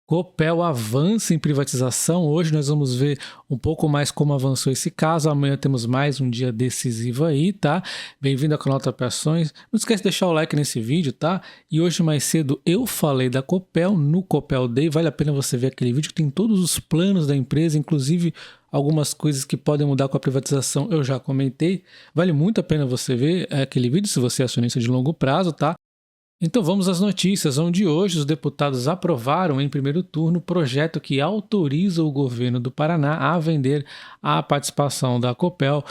Copel avança em privatização. Hoje nós vamos ver um pouco mais como avançou esse caso. Amanhã temos mais um dia decisivo aí, tá? Bem-vindo ao canal Tapeações. Não esquece de deixar o like nesse vídeo, tá? E hoje mais cedo eu falei da Copel no Copel Day. Vale a pena você ver aquele vídeo que tem todos os planos da empresa, inclusive algumas coisas que podem mudar com a privatização eu já comentei. Vale muito a pena você ver aquele vídeo se você é acionista de longo prazo, tá? Então vamos às notícias, onde hoje os deputados aprovaram em primeiro turno o projeto que autoriza o governo do Paraná a vender a participação da Copel.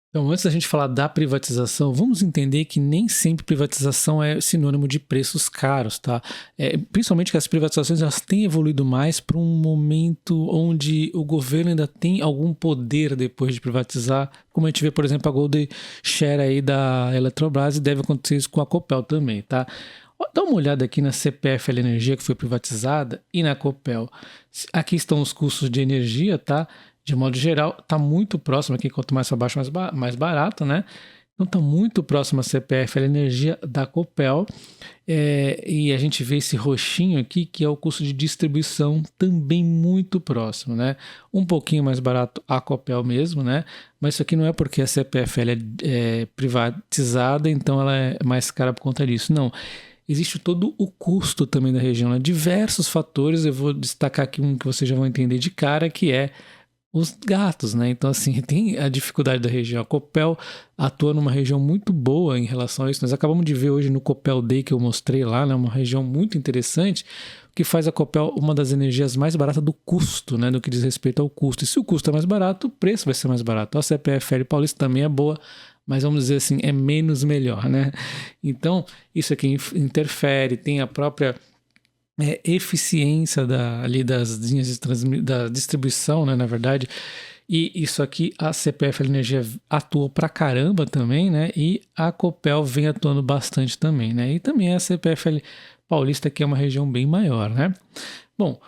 Então, antes da gente falar da privatização, vamos entender que nem sempre privatização é sinônimo de preços caros, tá? Principalmente que as privatizações elas têm evoluído mais para um momento onde o governo ainda tem algum poder depois de privatizar, como a gente vê, por exemplo, a Golden Share aí da Eletrobras, e deve acontecer isso com a Copel também, tá? Dá uma olhada aqui na CPFL Energia, que foi privatizada, e na Copel. Aqui estão os custos de energia, tá? De modo geral, está muito próximo aqui, quanto mais para baixo, mais barato, né? Então está muito próximo a CPFL Energia da Copel. E a gente vê esse roxinho aqui, que é o custo de distribuição, também muito próximo, né? Um pouquinho mais barato a Copel mesmo, né? Mas isso aqui não é porque a CPFL é privatizada, então ela é mais cara por conta disso, não. Existe todo o custo também da região, né? Diversos fatores, eu vou destacar aqui um que vocês já vão entender de cara, que é os gatos, né? Então, assim, tem a dificuldade da região. A Copel atua numa região muito boa em relação a isso. Nós acabamos de ver hoje no Copel Day que eu mostrei lá, né? Uma região muito interessante, que faz a Copel uma das energias mais baratas do custo, né? No que diz respeito ao custo. E se o custo é mais barato, o preço vai ser mais barato. A CPFL Paulista também é boa, mas vamos dizer assim, é menos melhor, né? Então, isso aqui interfere, tem a própria eficiência ali das linhas da distribuição, né, na verdade, e isso aqui a CPFL Energia atuou pra caramba também, né, e a Copel vem atuando bastante também, né, e também a CPFL Paulista, que é uma região bem maior, né. Bom,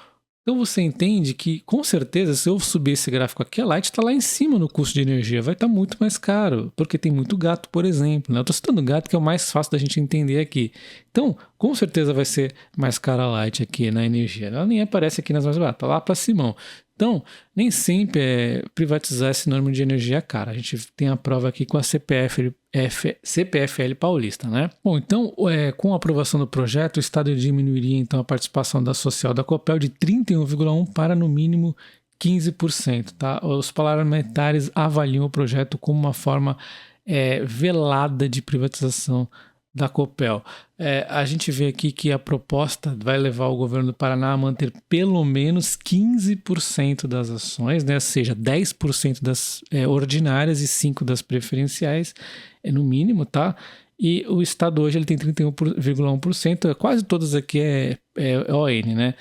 então você entende que, com certeza, se eu subir esse gráfico aqui, a Light está lá em cima no custo de energia, vai estar muito mais caro, porque tem muito gato, por exemplo, né? Eu estou citando gato, que é o mais fácil da gente entender aqui. Então, com certeza vai ser mais cara a Light aqui na energia. Ela nem aparece aqui nas mais baratas, tá lá para cima. Então, nem sempre privatizar esse nome de energia cara. A gente tem a prova aqui com a CPFL Paulista, né? Bom, então, com a aprovação do projeto, o Estado diminuiria então a participação da social da Copel de 31,1% para no mínimo 15%, tá? Os parlamentares avaliam o projeto como uma forma velada de privatização da Copel. A gente vê aqui que a proposta vai levar o governo do Paraná a manter pelo menos 15% das ações, né? Ou seja, 10% das ordinárias e 5% das preferenciais, no mínimo, tá? E o Estado hoje ele tem 31,1%, quase todas aqui é ON, né?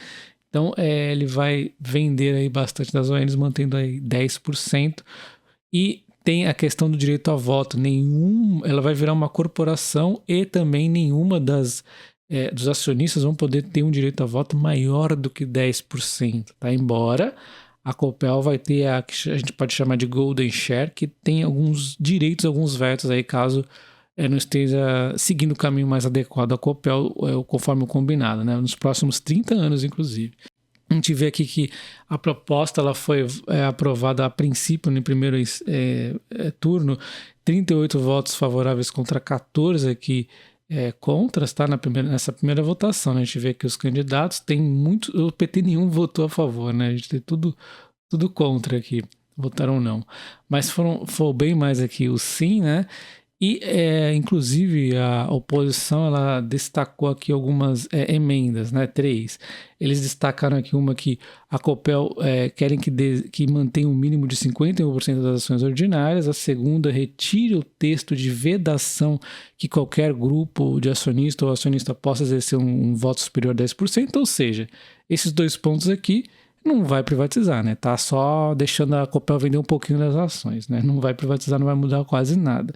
Então ele vai vender aí bastante das ONs, mantendo aí 10%, e tem a questão do direito a voto. Ela vai virar uma corporação e também nenhuma dos acionistas vão poder ter um direito a voto maior do que 10%. Tá? Embora a Copel vai ter a que a gente pode chamar de Golden Share, que tem alguns direitos, alguns vetos aí, caso não esteja seguindo o caminho mais adequado à Copel, conforme o combinado, né? Nos próximos 30 anos, inclusive. A gente vê aqui que a proposta ela foi aprovada a princípio no primeiro turno, 38 votos favoráveis contra 14 aqui contras, tá? Nessa primeira votação, né? A gente vê que os candidatos tem muito, o PT nenhum votou a favor, né? A gente tem tudo contra aqui, votaram não. Mas foi bem mais aqui o sim, né? E, inclusive, a oposição ela destacou aqui algumas emendas, né? 3. Eles destacaram aqui uma que a Copel querem que mantenha um mínimo de 51% das ações ordinárias. A segunda, retire o texto de vedação que qualquer grupo de acionista ou acionista possa exercer um voto superior a 10%. Ou seja, esses dois pontos aqui não vai privatizar, né? Tá só deixando a Copel vender um pouquinho das ações, né? Não vai privatizar, não vai mudar quase nada,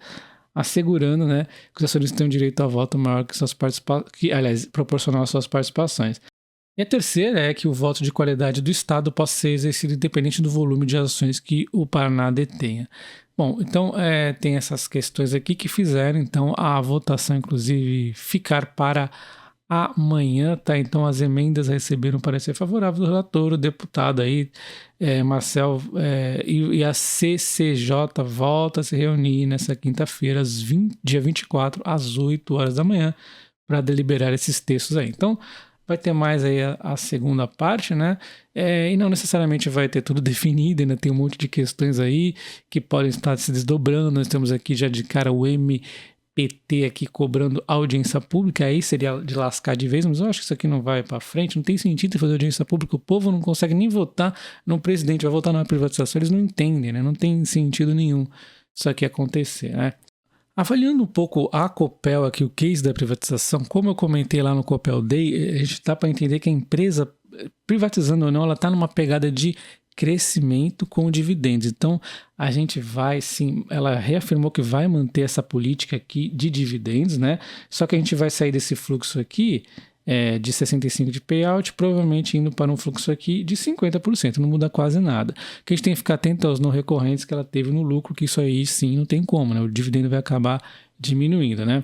assegurando, né, que os acionistas tenham direito a voto maior que suas participações, aliás, proporcional às suas participações. E a terceira é que o voto de qualidade do Estado possa ser exercido independente do volume de ações que o Paraná detenha. Bom, então tem essas questões aqui que fizeram então a votação, inclusive, ficar para amanhã, tá? Então as emendas receberam parecer favorável do relator, o deputado aí, Marcel, e a CCJ volta a se reunir nessa quinta-feira, dia 24, às 8 horas da manhã, para deliberar esses textos aí. Então, vai ter mais aí a segunda parte, né? E não necessariamente vai ter tudo definido, ainda tem um monte de questões aí que podem estar se desdobrando. Nós temos aqui já de cara o MPT aqui cobrando audiência pública, aí seria de lascar de vez, mas eu acho que isso aqui não vai para frente, não tem sentido fazer audiência pública, o povo não consegue nem votar no presidente, vai votar na privatização, eles não entendem, né? Não tem sentido nenhum isso aqui acontecer, né? Avaliando um pouco a Copel aqui, o case da privatização, como eu comentei lá no Copel Day, a gente dá para entender que a empresa, privatizando ou não, ela está numa pegada de crescimento com dividendos. Então, a gente vai sim, ela reafirmou que vai manter essa política aqui de dividendos, né? Só que a gente vai sair desse fluxo aqui de 65% de payout, provavelmente indo para um fluxo aqui de 50%, não muda quase nada. Que a gente tem que ficar atento aos não recorrentes que ela teve no lucro, que isso aí sim não tem como, né? O dividendo vai acabar diminuindo, né?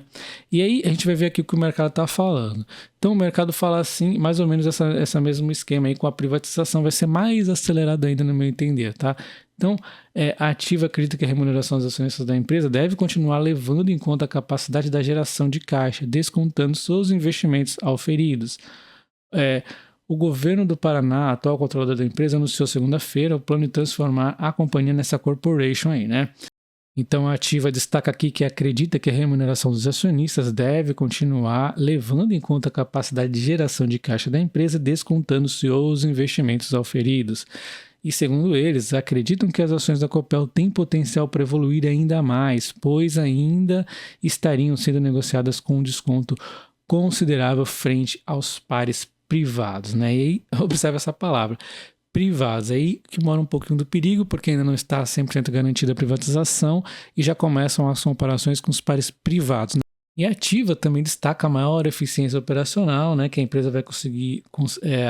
E aí a gente vai ver aqui o que o mercado está falando. Então o mercado fala assim, mais ou menos essa mesmo esquema aí com a privatização, vai ser mais acelerado ainda no meu entender, tá? Então, a Ativa acredita que a remuneração dos acionistas da empresa deve continuar levando em conta a capacidade da geração de caixa, descontando seus investimentos auferidos. O governo do Paraná, atual controlador da empresa, anunciou segunda-feira o plano de transformar a companhia nessa corporation aí, né? Então a Ativa destaca aqui que acredita que a remuneração dos acionistas deve continuar levando em conta a capacidade de geração de caixa da empresa, descontando seus investimentos auferidos. E segundo eles, acreditam que as ações da Copel têm potencial para evoluir ainda mais, pois ainda estariam sendo negociadas com um desconto considerável frente aos pares privados, né? E aí, observe essa palavra, privados, aí que mora um pouquinho do perigo, porque ainda não está 100% garantida a privatização e já começam as comparações com os pares privados, né? E a Ativa também destaca a maior eficiência operacional, né, que a empresa vai conseguir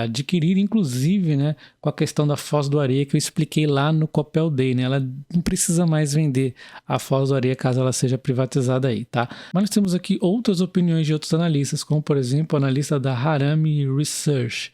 adquirir, inclusive, né, com a questão da Foz do Areia que eu expliquei lá no Copel Day, né, ela não precisa mais vender a Foz do Areia caso ela seja privatizada aí, tá? Mas nós temos aqui outras opiniões de outros analistas, como por exemplo o analista da Harami Research.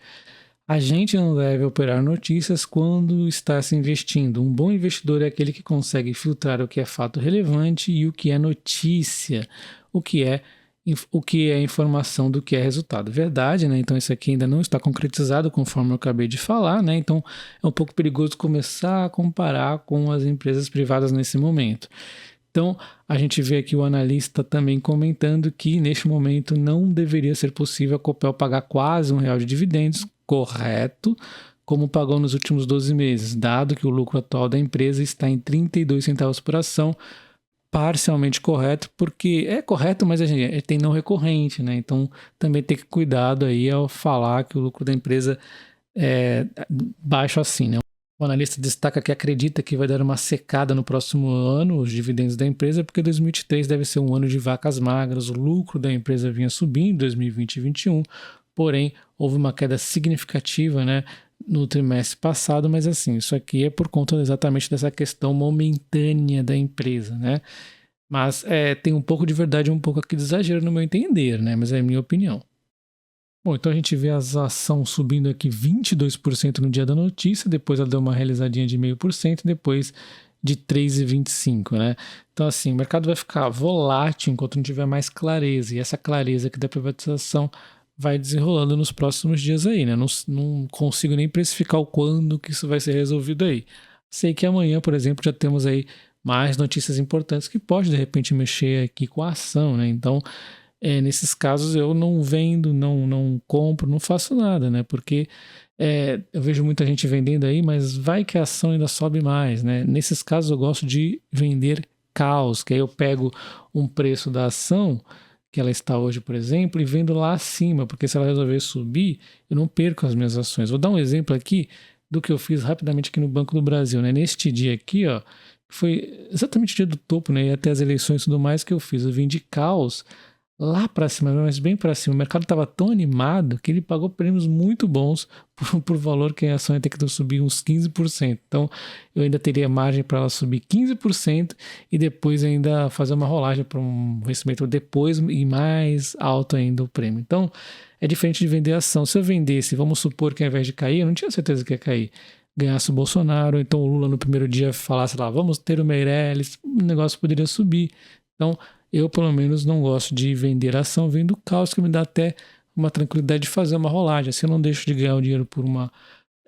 A gente não deve operar notícias quando está se investindo. Um bom investidor é aquele que consegue filtrar o que é fato relevante e o que é notícia, o que é informação do que é resultado. Verdade, né? Então isso aqui ainda não está concretizado conforme eu acabei de falar, né? Então é um pouco perigoso começar a comparar com as empresas privadas nesse momento. Então, a gente vê aqui o analista também comentando que, neste momento, não deveria ser possível a Copel pagar quase R$1 de dividendos, correto, como pagou nos últimos 12 meses, dado que o lucro atual da empresa está em 32 centavos por ação, parcialmente correto, porque é correto, mas tem não recorrente, né? Então, também tem que cuidado aí ao falar que o lucro da empresa é baixo assim, né? O analista destaca que acredita que vai dar uma secada no próximo ano os dividendos da empresa, porque 2023 deve ser um ano de vacas magras, o lucro da empresa vinha subindo em 2020 e 2021, porém houve uma queda significativa, né, no trimestre passado, mas assim, isso aqui é por conta exatamente dessa questão momentânea da empresa, né? Mas tem um pouco de verdade e um pouco aqui de exagero no meu entender, né? Mas é a minha opinião. Bom, então a gente vê as ações subindo aqui 22% no dia da notícia, depois ela deu uma realizadinha de 0,5%, depois de 3,25%, né? Então assim, o mercado vai ficar volátil enquanto não tiver mais clareza, e essa clareza aqui da privatização vai desenrolando nos próximos dias aí, né? Não consigo nem precificar o quando que isso vai ser resolvido aí. Sei que amanhã, por exemplo, já temos aí mais notícias importantes que pode de repente mexer aqui com a ação, né? Então, nesses casos eu não vendo, não compro, não faço nada, né? Porque eu vejo muita gente vendendo aí, mas vai que a ação ainda sobe mais, né? Nesses casos eu gosto de vender caos, que aí eu pego um preço da ação que ela está hoje, por exemplo, e vendo lá acima, porque se ela resolver subir, eu não perco as minhas ações. Vou dar um exemplo aqui do que eu fiz rapidamente aqui no Banco do Brasil, né? Neste dia aqui, ó, foi exatamente o dia do topo, né? E até as eleições e tudo mais que eu fiz. Eu vendi caos lá para cima, mas bem para cima. O mercado estava tão animado que ele pagou prêmios muito bons por valor que a ação ia ter que subir uns 15%. Então, eu ainda teria margem para ela subir 15% e depois ainda fazer uma rolagem para um vencimento depois e mais alto ainda o prêmio. Então, É diferente de vender ação. Se eu vendesse, vamos supor que ao invés de cair, eu não tinha certeza que ia cair, ganhasse o Bolsonaro, então o Lula no primeiro dia falasse lá, vamos ter o Meirelles, o negócio poderia subir. Então, eu pelo menos não gosto de vender ação, vendo caos, que me dá até uma tranquilidade de fazer uma rolagem. Assim eu não deixo de ganhar o dinheiro por uma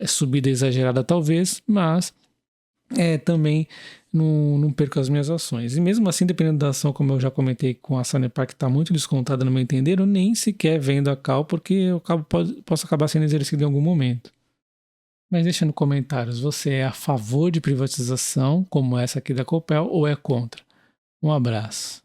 subida exagerada talvez, mas também não perco as minhas ações. E mesmo assim, dependendo da ação, como eu já comentei com a Sanepar, que está muito descontada no meu entender, eu nem sequer vendo a Cal, porque o Cal posso acabar sendo exercido em algum momento. Mas deixa nos comentários, você é a favor de privatização, como essa aqui da Copel, ou é contra? Um abraço.